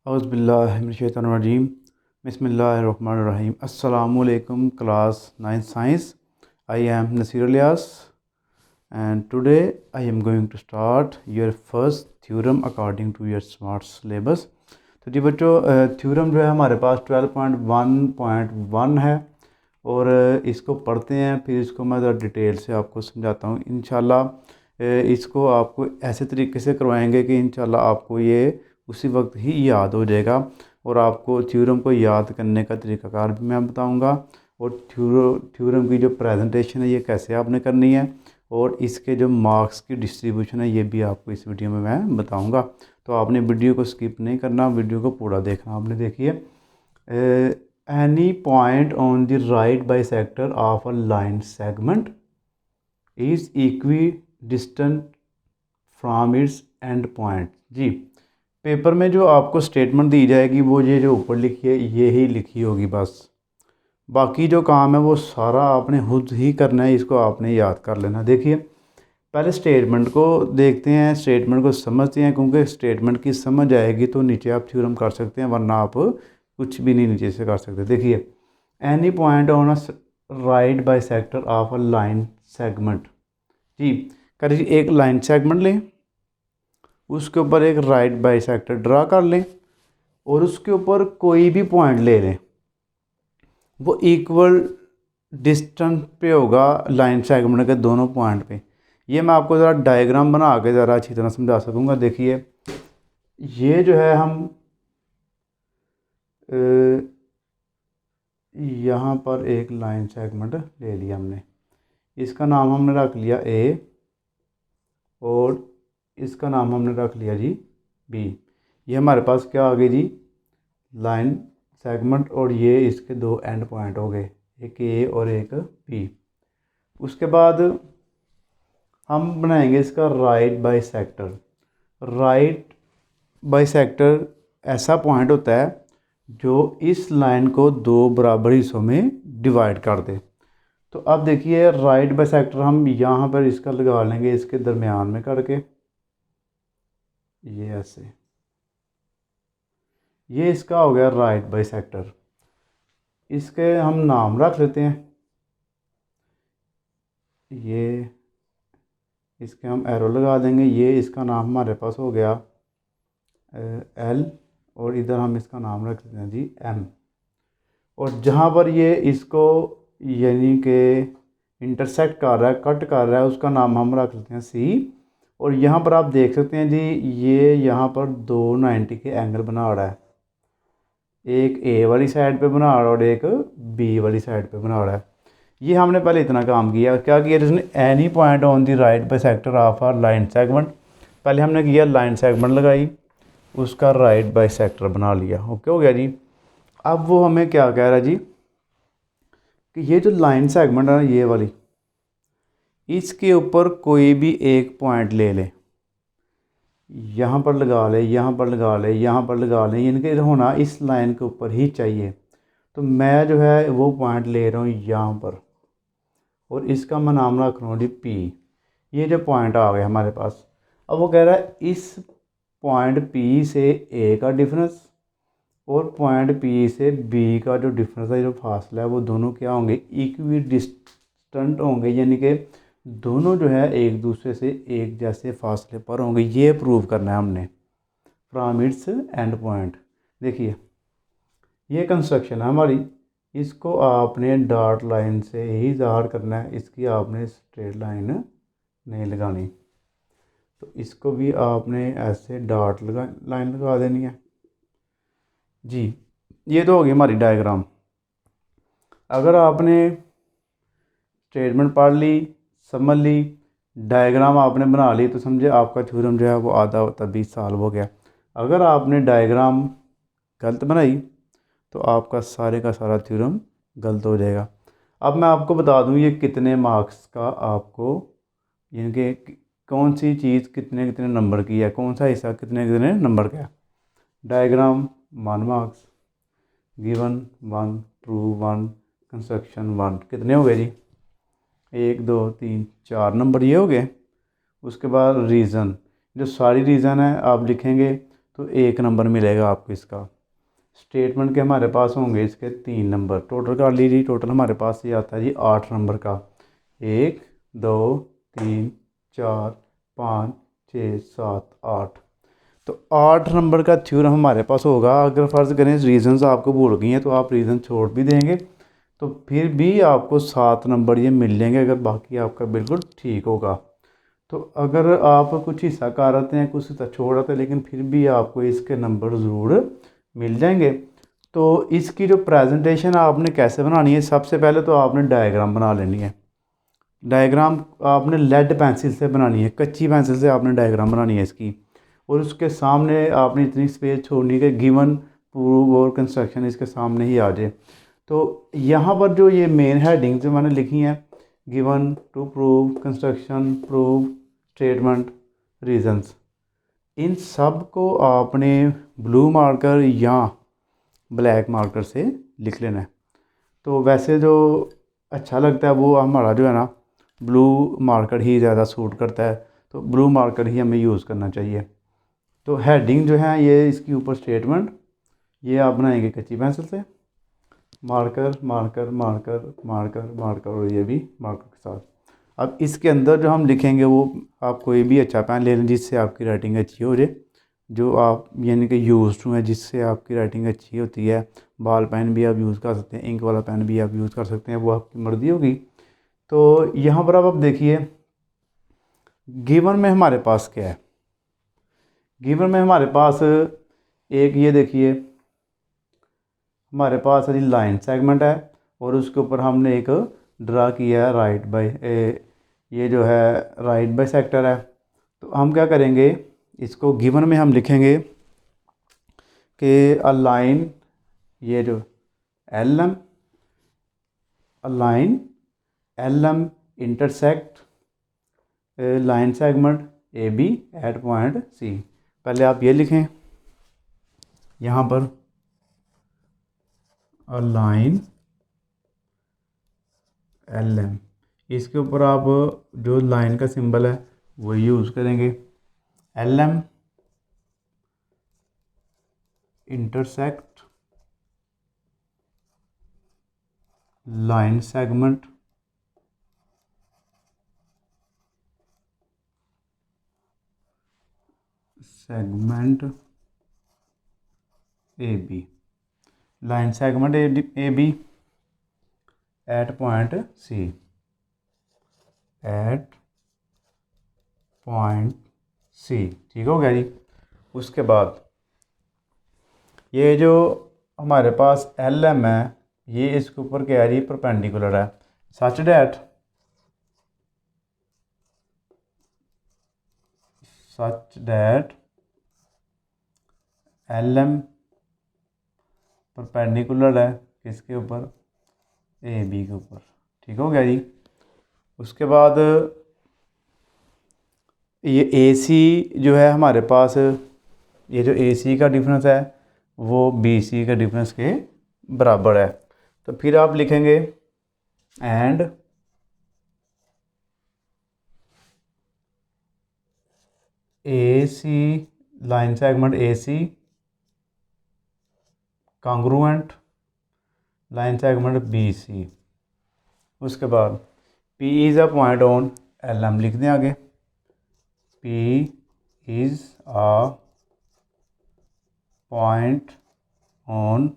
औज़ुबिल्लाहिमिनश्शैतानिर्रजीम बिस्मिल्लाहिर्रहमानिर्रहीम। अस्सलामुअलैकुम class 9 science. I am Naseer Ilyas and today I am going to start your first theorem according to your smart syllabus। तो जी बच्चों, theorem जो है हमारे पास 12.1.1 है और इसको पढ़ते हैं, फिर इसको मैं ज़रा डिटेल से आपको समझाता हूँ इंशाल्लाह। इसको आपको ऐसे तरीके से करवाएंगे कि इंशाल्लाह आपको ये उसी वक्त ही याद हो जाएगा और आपको थ्योरम को याद करने का तरीक़ाकार भी मैं बताऊँगा और थ्योरम की जो प्रेजेंटेशन है ये कैसे आपने करनी है और इसके जो मार्क्स की डिस्ट्रीब्यूशन है ये भी आपको इस वीडियो में मैं बताऊंगा। तो आपने वीडियो को स्किप नहीं करना, वीडियो को पूरा देखना। आपने देखिए, any point on the right bisector of a line segment is equidistant from its end point. जी, पेपर में जो आपको स्टेटमेंट दी जाएगी वो ये जो ऊपर लिखी है ये ही लिखी होगी, बस बाकी जो काम है वो सारा आपने खुद ही करना है, इसको आपने याद कर लेना। देखिए, पहले स्टेटमेंट को देखते हैं, स्टेटमेंट को समझते हैं, क्योंकि स्टेटमेंट की समझ आएगी तो नीचे आप थ्योरम कर सकते हैं, वरना आप कुछ भी नहीं नीचे से कर सकते। देखिए, any point on a right bisector of a line segment. जी, करिए एक लाइन सेगमेंट लें, उसके ऊपर एक राइट बाइसेक्टर ड्रा कर लें और उसके ऊपर कोई भी पॉइंट ले लें, वो इक्वल डिस्टेंस पे होगा लाइन सेगमेंट के दोनों पॉइंट पे। ये मैं आपको ज़रा डायग्राम बना के ज़रा अच्छी तरह समझा सकूँगा। देखिए, ये जो है हम यहाँ पर एक लाइन सेगमेंट ले लिया हमने, इसका नाम हमने रख लिया ए और इसका नाम हमने रख लिया जी बी। ये हमारे पास क्या आ गई जी, लाइन सेगमेंट, और ये इसके दो एंड पॉइंट हो गए, एक ए और एक बी। उसके बाद हम बनाएंगे इसका राइट बाइसेक्टर। राइट बाइसेक्टर ऐसा पॉइंट होता है जो इस लाइन को दो बराबर हिस्सों में डिवाइड कर दे। तो अब देखिए, राइट बाइसेक्टर हम यहाँ पर इसका लगा लेंगे इसके दरमियान में करके, ये ऐसे, ये इसका हो गया राइट बाइसेक्टर। इसके हम नाम रख लेते हैं, ये इसके हम एरो लगा देंगे, ये इसका नाम हमारे पास हो गया एल और इधर हम इसका नाम रख देते हैं जी एम। और जहाँ पर ये इसको यानी कि इंटरसेक्ट कर रहा है, कट कर रहा है, उसका नाम हम रख लेते हैं सी। और यहाँ पर आप देख सकते हैं जी, ये यहाँ पर 290 के एंगल बना रहा है, एक ए वाली साइड पे बना रहा है और एक बी वाली साइड पे बना रहा है। ये हमने पहले इतना काम किया, क्या किया जिसने, any point on the right bisector of are line segment. पहले हमने किया लाइन सेगमेंट लगाई, उसका राइट बाइसेक्टर बना लिया, ओके हो गया जी। अब वो हमें क्या कह रहा है जी, कि ये जो लाइन सेगमेंट है ना ये वाली, इसके ऊपर कोई भी एक पॉइंट ले ले, यहाँ पर लगा ले, यहाँ पर लगा ले, यहाँ पर लगा ले, इनके होना इस लाइन के ऊपर ही चाहिए। तो मैं जो है वो पॉइंट ले रहा हूँ यहाँ पर और इसका मैं नाम रख रहा हूँ जी पी। ये जो पॉइंट आ गया हमारे पास, अब वो कह रहा है इस पॉइंट पी से ए का डिफरेंस और पॉइंट पी से बी का जो डिफरेंस है, जो फासला है, वो दोनों क्या होंगे, इक्वी डिस्टेंट होंगे, यानी कि दोनों जो है एक दूसरे से एक जैसे फासले पर होंगे। ये प्रूव करना है हमने फ्रॉम इट्स एंड पॉइंट। देखिए, ये कंस्ट्रक्शन है हमारी, इसको आपने डॉट लाइन से ही ज़ाहिर करना है, इसकी आपने स्ट्रेट लाइन नहीं लगानी। तो इसको भी आपने ऐसे डॉट लाइन लगा देनी है जी। ये तो होगी हमारी डायग्राम। अगर आपने स्टेटमेंट पढ़ ली, समझ ली, डायग्राम आपने बना ली, तो समझे आपका थ्योरम जो है वो आधा होता 20 साल हो गया। अगर आपने डायग्राम गलत बनाई तो आपका सारे का सारा थ्योरम गलत हो जाएगा। अब मैं आपको बता दूं ये कितने मार्क्स का आपको, यानी कि कौन सी चीज़ कितने कितने नंबर की है, कौन सा हिस्सा कितने कितने नंबर का है। Diagram 1 marks, given 1, prove 1, construction 1, कितने हो गए जी, 1 2 3 4 नंबर ये हो गए। उसके बाद रीज़न, जो सारी रीज़न है आप लिखेंगे तो 1 नंबर मिलेगा आपको इसका। स्टेटमेंट के हमारे पास होंगे इसके 3 नंबर। टोटल कर लीजिए, टोटल हमारे पास ये आता है जी 8 नंबर का। 1 2 3 4 5 6 7 8। तो 8 नंबर का थ्योरम हमारे पास होगा। अगर फ़र्ज़ करें रीज़न्स आपको भूल गई हैं तो आप रीज़न छोड़ भी देंगे, तो फिर भी आपको 7 नंबर ये मिल जाएंगे अगर बाकी आपका बिल्कुल ठीक होगा। तो अगर आप कुछ हिस्सा कर आते हैं, कुछ हिस्सा छोड़ आते हैं, लेकिन फिर भी आपको इसके नंबर ज़रूर मिल जाएंगे। तो इसकी जो प्रेजेंटेशन आपने कैसे बनानी है, सबसे पहले तो आपने डायग्राम बना लेनी है। डायग्राम आपने लेड पेंसिल से बनानी है, कच्ची पेंसिल से आपने डायग्राम बनानी है इसकी। और उसके सामने आपने इतनी स्पेस छोड़नी है कि गिवन, प्रूव और कंस्ट्रक्शन इसके सामने ही आ जाए। तो यहाँ पर जो ये मेन हेडिंग जो मैंने लिखी हैं, given, to prove, construction, prove, statement, reasons, इन सब को आपने ब्लू मार्कर या ब्लैक मार्कर से लिख लेना है। तो वैसे जो अच्छा लगता है वो हमारा जो है ना ब्लू मार्कर ही ज़्यादा सूट करता है, तो ब्लू मार्कर ही हमें यूज़ करना चाहिए। तो हेडिंग जो है ये इसके ऊपर स्टेटमेंट, ये आप बनाएंगे कच्ची पेंसिल से, marker marker marker marker marker, और ये भी मार्कर के साथ। अब इसके अंदर जो हम लिखेंगे वो आप कोई भी अच्छा पेन ले लें जिससे आपकी राइटिंग अच्छी हो जाए, जो आप यानी कि यूज टू है, जिससे आपकी राइटिंग अच्छी होती है। बॉल पेन भी आप यूज़ कर सकते हैं, इंक वाला पेन भी आप यूज़ कर सकते हैं, वो आपकी मर्ज़ी होगी। तो यहाँ पर अब आप देखिए गिवन में हमारे पास क्या है। गिवन में हमारे पास एक ये देखिए हमारे पास है जी लाइन सेगमेंट है, और उसके ऊपर हमने एक ड्रा किया है राइट बाय, ये जो है राइट बाय सेक्टर है। तो हम क्या करेंगे, इसको गिवन में हम लिखेंगे कि अ लाइन, ये जो L M, a line L M intersect line segment A B at point C. पहले आप ये लिखें यहाँ पर अ लाइन एल एम, इसके ऊपर आप जो लाइन का सिंबल है वो यूज़ करेंगे। L M intersect line segment A B, line segment A B at point C, at point C. ठीक हो गया जी। उसके बाद ये जो हमारे पास एल एम है, ये इसके ऊपर क्या है जी, परपेंडिकुलर है, such that L M perpendicular है किसके ऊपर, ए बी के ऊपर। ठीक हो गया जी। उसके बाद ये ए सी जो है हमारे पास, ये जो ए सी का डिफरेंस है वो बी सी का डिफरेंस के बराबर है। तो फिर आप लिखेंगे and A C, line segment A C congruent line segment B C. उसके बाद P is a point on L M लिख दें आगे, P is a point on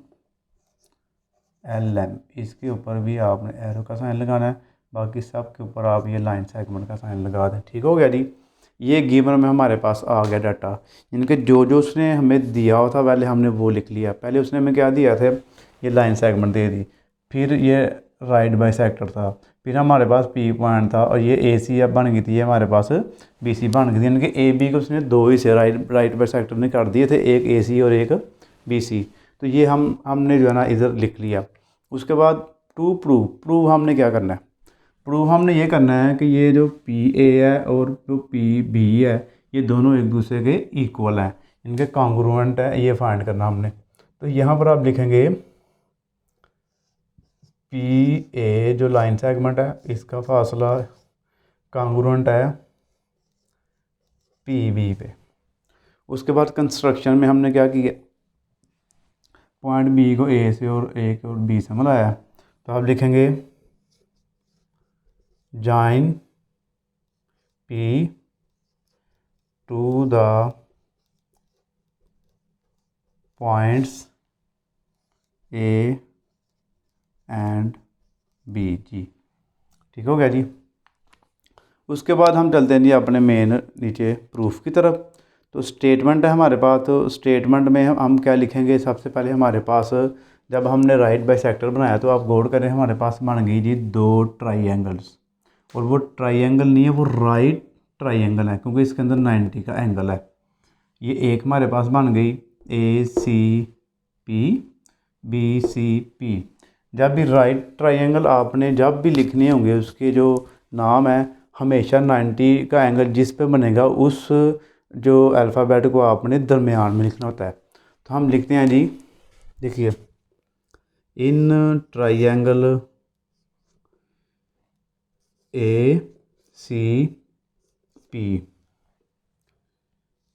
L M, इसके ऊपर भी आपने एरो का साइन लगाना है, बाकी सब के ऊपर आप ये लाइन सेगमेंट का साइन लगा दें। ठीक हो गया जी। ये गिवन में हमारे पास आ गया डाटा, इनके जो जो उसने हमें दिया हुआ था पहले हमने वो लिख लिया। पहले उसने हमें क्या दिया था, ये लाइन सेगमेंट दे दी, फिर ये राइट बाई सेक्टर था, फिर हमारे पास पी पॉइंट था, और ये ए सी अब बन गई थी, ये हमारे पास बी सी बन गई थी। यानी कि ए बी को उसने दो ही से राइट बाई सेक्टर ने कर दिए थे, एक ए सी और एक बी सी। तो ये हमने जो है ना इधर लिख लिया। उसके बाद टू प्रूव, प्रूव हमने क्या करना है, प्रूव हमने ये करना है कि ये जो पी ए है और जो पी बी है ये दोनों एक दूसरे के इक्वल हैं, इनके कॉन्ग्रुएंट है, ये फाइंड करना हमने। तो यहाँ पर आप लिखेंगे पी ए जो लाइन सेगमेंट है इसका फासला कॉन्ग्रुएंट है पी बी पे। उसके बाद कंस्ट्रक्शन में हमने क्या किया, पॉइंट बी को ए से और ए को बी से मिलाया। तो आप लिखेंगे join P to the points A and B जी। ठीक हो गया जी। उसके बाद हम चलते हैं जी अपने मेन नीचे प्रूफ की तरफ। तो स्टेटमेंट है हमारे पास। तो स्टेटमेंट में हम क्या लिखेंगे, सबसे पहले हमारे पास जब हमने राइट बाइसेक्टर बनाया तो आप गौर करें हमारे पास बन गई जी 2 ट्राइंगल्स, और वो ट्राइंगल नहीं है, वो राइट ट्राइंगल है क्योंकि इसके अंदर 90 का एंगल है। ये एक हमारे पास बन गई A C P B C P. जब भी राइट ट्राइंगल आपने जब भी लिखने होंगे उसके जो नाम है हमेशा 90 का एंगल जिस पे बनेगा उस जो अल्फ़ाबेट को आपने दरमियान में लिखना होता है। तो हम लिखते हैं जी, देखिए in triangle A C P,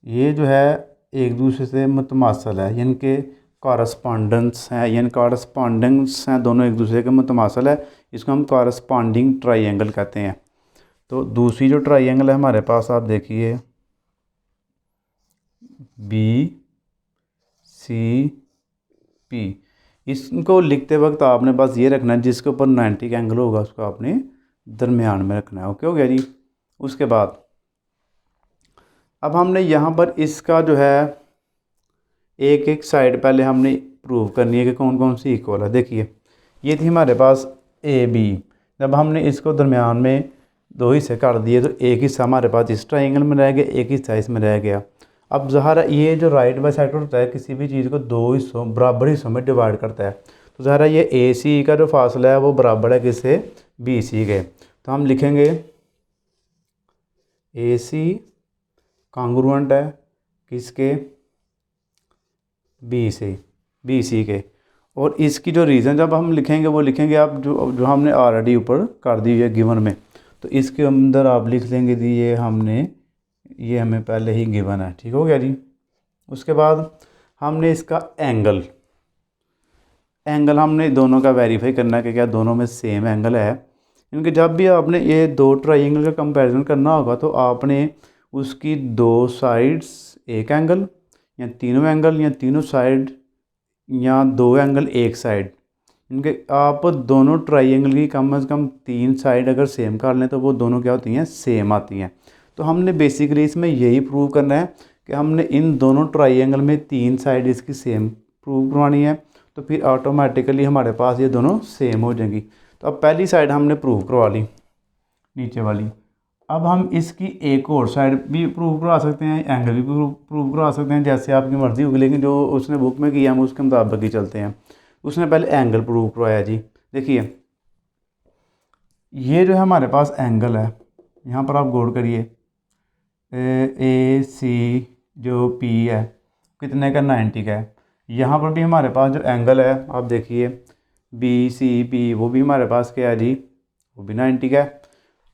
ये जो है एक दूसरे से मुतमासल है, यानी कि कॉरस्पॉन्डेंस है, यानी कॉरस्पॉन्डेंस हैं, दोनों एक दूसरे के मुतमासल है। इसको हम कॉरस्पॉन्डिंग ट्राइंगल कहते हैं। तो दूसरी जो ट्राइंगल है हमारे पास आप देखिए बी सी पी, इसको लिखते वक्त आपने बस ये रखना है जिसके ऊपर 90 का एंगल होगा उसको आपने दरमियान में रखना है। ओके हो गया जी। उसके बाद अब हमने यहाँ पर इसका जो है एक एक साइड पहले हमने प्रूव करनी है कि कौन कौन सी इक्वल है। देखिए ये थी हमारे पास ए बी, जब हमने इसको दरमियान में 2 हिस्से कर दिए तो एक हिस्सा हमारे पास इस ट्राइंगल में रह गया, एक हिस्सा इसमें रह गया। अब ज़ाहिर है ये जो राइट बाइसेक्टर होता है किसी भी चीज़ को 2 हिस्सों बराबर हिस्सों में डिवाइड करता है। तो ज़ाहिर है ये ए सी का जो फासला है वो बराबर है किससे, बी सी के। तो हम लिखेंगे ए सी कॉन्ग्रुएंट है किसके, बी सी के। और इसकी जो रीज़न जब हम लिखेंगे वो लिखेंगे आप जो जो हमने ऑलरेडी ऊपर कर दी हुई है गिवन में। तो इसके अंदर आप लिख लेंगे दी ये हमें पहले ही गिवन है। ठीक हो गया जी। उसके बाद हमने इसका एंगल हमने दोनों का वेरीफाई करना है कि क्या दोनों में सेम एंगल है। क्योंकि जब भी आपने ये 2 ट्राइंगल का कंपैरिजन करना होगा तो आपने उसकी 2 साइड्स एक एंगल, या तीनों एंगल, या तीनों साइड, या 2 एंगल एक साइड, इनके आप दोनों ट्राइंगल की कम से कम 3 साइड अगर सेम कर लें तो वो दोनों क्या होती हैं, सेम आती हैं। तो हमने बेसिकली इसमें यही प्रूव करना है कि हमने इन दोनों ट्राइंगल में 3 साइड इसकी सेम प्रूव करवानी है। तो फिर ऑटोमेटिकली हमारे पास ये दोनों सेम हो जाएंगी। तो अब पहली साइड हमने प्रूव करवा ली नीचे वाली। अब हम इसकी एक और साइड भी प्रूव करवा सकते हैं, एंगल भी प्रूव करवा सकते हैं, जैसे आपकी मर्ज़ी होगी, लेकिन जो उसने बुक में किया हम उसके मुताबिक ही चलते हैं। उसने पहले एंगल प्रूव करवाया जी। देखिए ये जो है हमारे पास एंगल है, यहाँ पर आप गौर करिए ए सी जो पी है कितने का, 90 का है। यहाँ पर भी हमारे पास जो एंगल है आप देखिए बी सी पी, वो भी हमारे पास क्या है जी, वो भी 90 का है।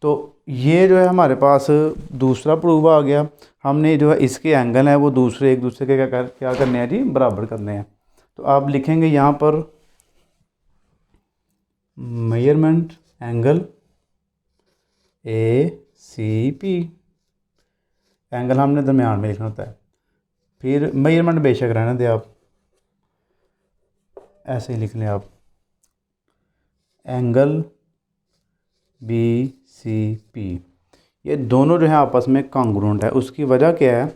तो ये जो है हमारे पास दूसरा प्रूफ आ गया। हमने जो है इसके एंगल हैं वो दूसरे एक दूसरे के क्या करने हैं जी, बराबर करने हैं। तो आप लिखेंगे यहाँ पर measurement angle A C P, angle हमने दरमियान में लिखना होता है। फिर मेजरमेंट बेशक रहने दें, आप ऐसे ही लिख लें आप एंगल बी सी पी। ये दोनों जो है आपस में कॉन्ग्रुएंट है। उसकी वजह क्या है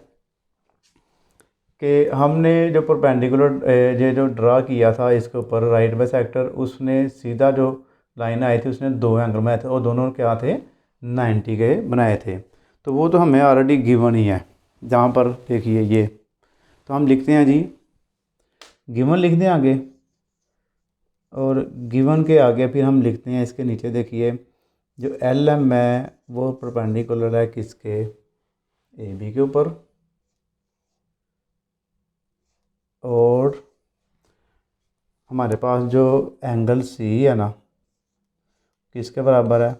कि हमने जो परपेंडिकुलर ये जो ड्रा किया था इसके ऊपर राइट बाइसेक्टर, उसने सीधा जो लाइन आई थी उसने 2 एंगल बनाए थे और दोनों क्या थे, 90 के बनाए थे। तो वो तो हमें ऑलरेडी गिवन ही है। जहाँ पर देखिए ये, तो हम लिखते हैं जी गिवन, लिख दें आगे, और गिवन के आगे फिर हम लिखते हैं इसके नीचे देखिए जो एल एम है वो परपेंडिकुलर है किसके, ए बी के ऊपर, और हमारे पास जो एंगल सी है ना किसके बराबर है,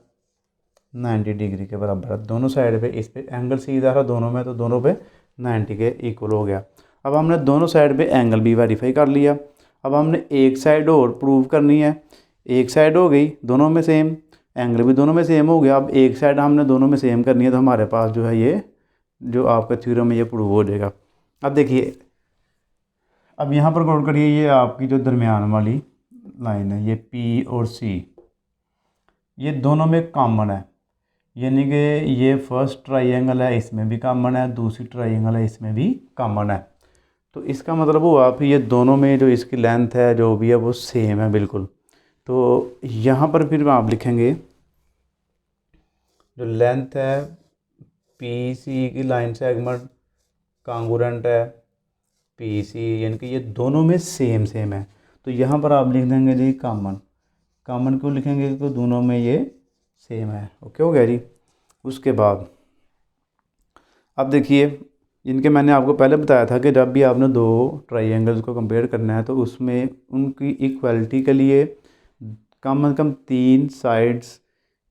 90 डिग्री के बराबर है। दोनों साइड पे इस पे एंगल सी इधर है दोनों में, तो दोनों पे 90 के इक्वल हो गया। अब हमने दोनों साइड पे एंगल भी वेरीफाई कर लिया। अब हमने एक साइड और प्रूव करनी है। एक साइड हो गई दोनों में सेम, एंगल भी दोनों में सेम हो गया। अब एक साइड हमने दोनों में सेम करनी है, तो हमारे पास जो है ये जो आपका थ्योरम है ये प्रूव हो जाएगा। अब देखिए, अब यहाँ पर गौर करिए, ये आपकी जो दरमियान वाली लाइन है, ये पी और सी, ये दोनों में कॉमन है। यानी कि ये फर्स्ट ट्राइंगल है, इसमें भी कॉमन है, दूसरी ट्राइंगल है, इसमें भी कॉमन है। तो इसका मतलब हुआ फिर ये दोनों में जो इसकी लेंथ है जो भी है वो सेम है बिल्कुल। तो यहाँ पर फिर आप लिखेंगे जो लेंथ है पी सी की लाइन सेगमेंट कॉन्ग्रुएंट है पी सी, यानी कि ये दोनों में सेम सेम है। तो यहाँ पर आप लिख देंगे जी कॉमन। कॉमन क्यों लिखेंगे? तो दोनों में ये सेम है। ओके हो गया जी। उसके बाद अब देखिए, इनके मैंने आपको पहले बताया था कि जब भी आपने दो ट्राइंगल्स को कंपेयर करना है तो उसमें उनकी इक्वालिटी के लिए कम से कम तीन साइड्स,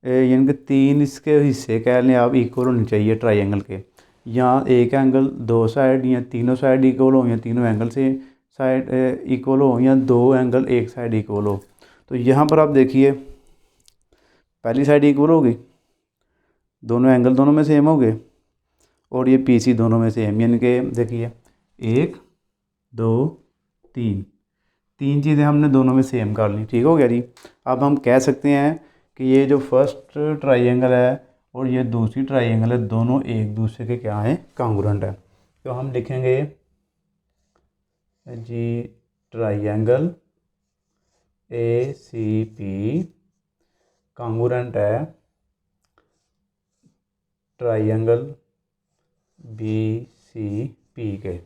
यानी कि तीन इसके हिस्से कह लें आप, इक्वल होने चाहिए ट्राइंगल के। या एक एंगल दो साइड या तीनों साइड इक्वल हो, या तीनों एंगल से साइड इक्वल हो, या दो एंगल एक साइड इक्वल हो। तो यहाँ पर आप देखिए, पहली साइड इक्वल हो गई, दोनों एंगल दोनों में सेम हो गए, और ये पी सी दोनों में सेम। यानी कि देखिए, एक दो तीन, तीन चीज़ें हमने दोनों में सेम कर ली। ठीक हो गया जी। अब हम कह सकते हैं कि ये जो फर्स्ट ट्राइंगल है और ये दूसरी ट्राइंगल है, दोनों एक दूसरे के क्या हैं? कॉन्ग्रुएंट है। तो हम लिखेंगे जी triangle A C P congruent है ट्राइंगल बी सी पी के।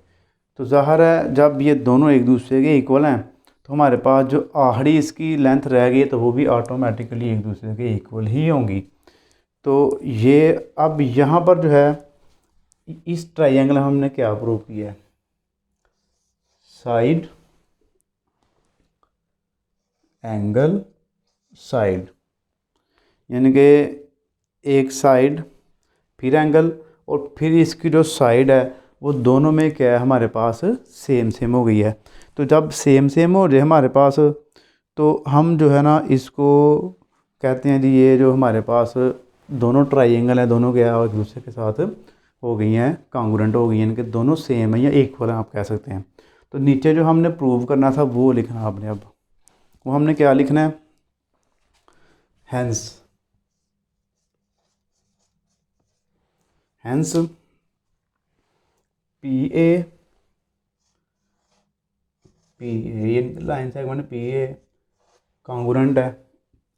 तो ज़ाहिर है जब ये दोनों एक दूसरे के इक्वल हैं तो हमारे पास जो आखिरी इसकी लेंथ रह गई तो वो भी ऑटोमेटिकली एक दूसरे के इक्वल ही होंगी। तो ये अब यहाँ पर जो है इस ट्राइंगल में हमने क्या प्रूव किया है? साइड एंगल साइड, यानी कि एक साइड फिर एंगल, और फिर इसकी जो साइड है वो दोनों में क्या है हमारे पास? सेम सेम हो गई है। तो जब सेम सेम हो जाए हमारे पास, तो हम जो है ना इसको कहते हैं जी, ये जो हमारे पास दोनों ट्राइंगल है, दोनों क्या है एक दूसरे के साथ हो गई हैं, कॉन्ग्रुएंट हो गई हैं, इनके दोनों सेम है या इक्वल हैं आप कह सकते हैं। तो नीचे जो हमने प्रूव करना था वो लिखना आपने। अब वो हमने क्या लिखना है? हैंस हैंस पी ए ये line segment P A congruent है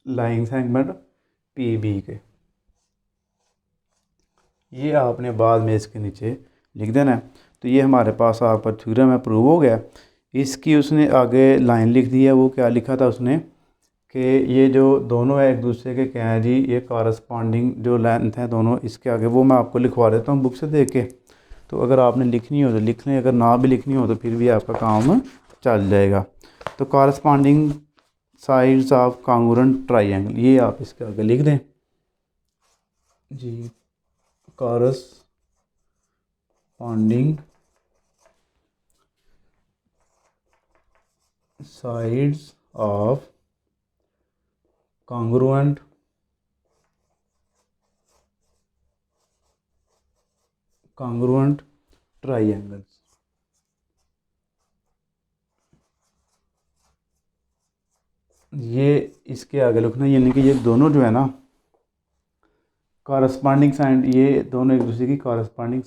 लाइन सेगमेंट पी बी के। ये आपने बाद में इसके नीचे लिख देना है। तो ये हमारे पास आपका थ्योरम है, प्रूव हो गया। इसकी उसने आगे लाइन लिख दी है, वो क्या लिखा था उसने कि ये जो दोनों है एक दूसरे के क्या है जी, ये कॉरस्पॉन्डिंग जो लेंथ है दोनों, इसके आगे वो मैं आपको लिखवा देता हूँ बुक से देख के। तो अगर आपने लिखनी हो तो लिख लें, अगर ना भी लिखनी हो तो फिर भी आपका काम चल जाएगा। तो corresponding sides of congruent triangle, ये आप इसके आगे लिख दें जी, corresponding sides of congruent triangles। ये इसके आगे लिखना, यानी कि ये दोनों जो है ना कॉरस्पॉन्डिंग साइड, ये दोनों एक दूसरे की कॉरस्पॉन्डिंग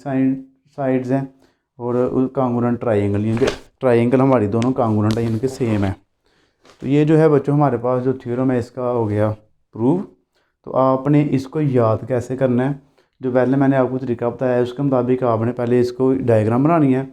साइड्स हैं, और कॉन्ग्रुएंट ट्राइंगल, यानी कि ट्राइंगल हमारी दोनों कॉन्ग्रुएंट है, यानी कि सेम है। तो ये जो है बच्चों हमारे पास जो थ्योरम है इसका हो गया प्रूव। तो आपने इसको याद कैसे करना है? जो पहले मैंने आपको तरीका बताया है उसके मुताबिक आपने पहले इसको डायग्राम बनानी है,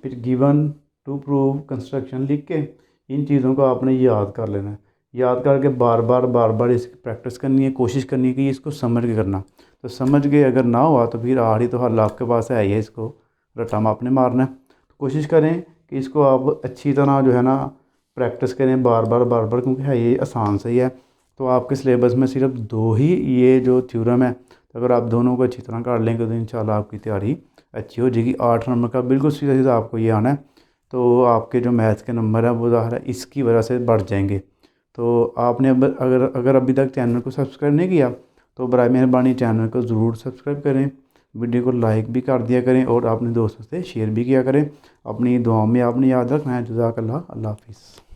फिर गिवन टू प्रूव कंस्ट्रक्शन लिख के इन चीज़ों को आपने याद कर लेना है। याद करके बार बार इसकी प्रैक्टिस करनी है, कोशिश करनी है कि इसको समझ के करना। तो समझ के अगर ना हुआ तो फिर आड़ी तो हल आपके पास है ही है, इसको रट्टा आपने मारना है। तो कोशिश करें कि इसको आप अच्छी तरह जो है ना प्रैक्टिस करें बार बार, क्योंकि है ये आसान से ही है। तो आपके सिलेबस में सिर्फ दो ही ये जो थ्योरम है तो अगर आप दोनों को अच्छी तरह कर लेंगे तो इंशाल्लाह आपकी तैयारी अच्छी हो जाएगी। 8 नंबर का बिल्कुल सीधा सीधा आपको ये आना है, तो आपके जो मैथ्स के नंबर है वो ज़ाहिर है इसकी वजह से बढ़ जाएंगे। तो आपने अब अगर अभी तक चैनल को सब्सक्राइब नहीं किया तो बराए मेहरबानी चैनल को ज़रूर सब्सक्राइब करें, वीडियो को लाइक भी कर दिया करें और अपने दोस्तों से शेयर भी किया करें। अपनी दुआओं में आपने याद रखना है। जज़ाकल्लाह, अल्लाह हाफ़िज़।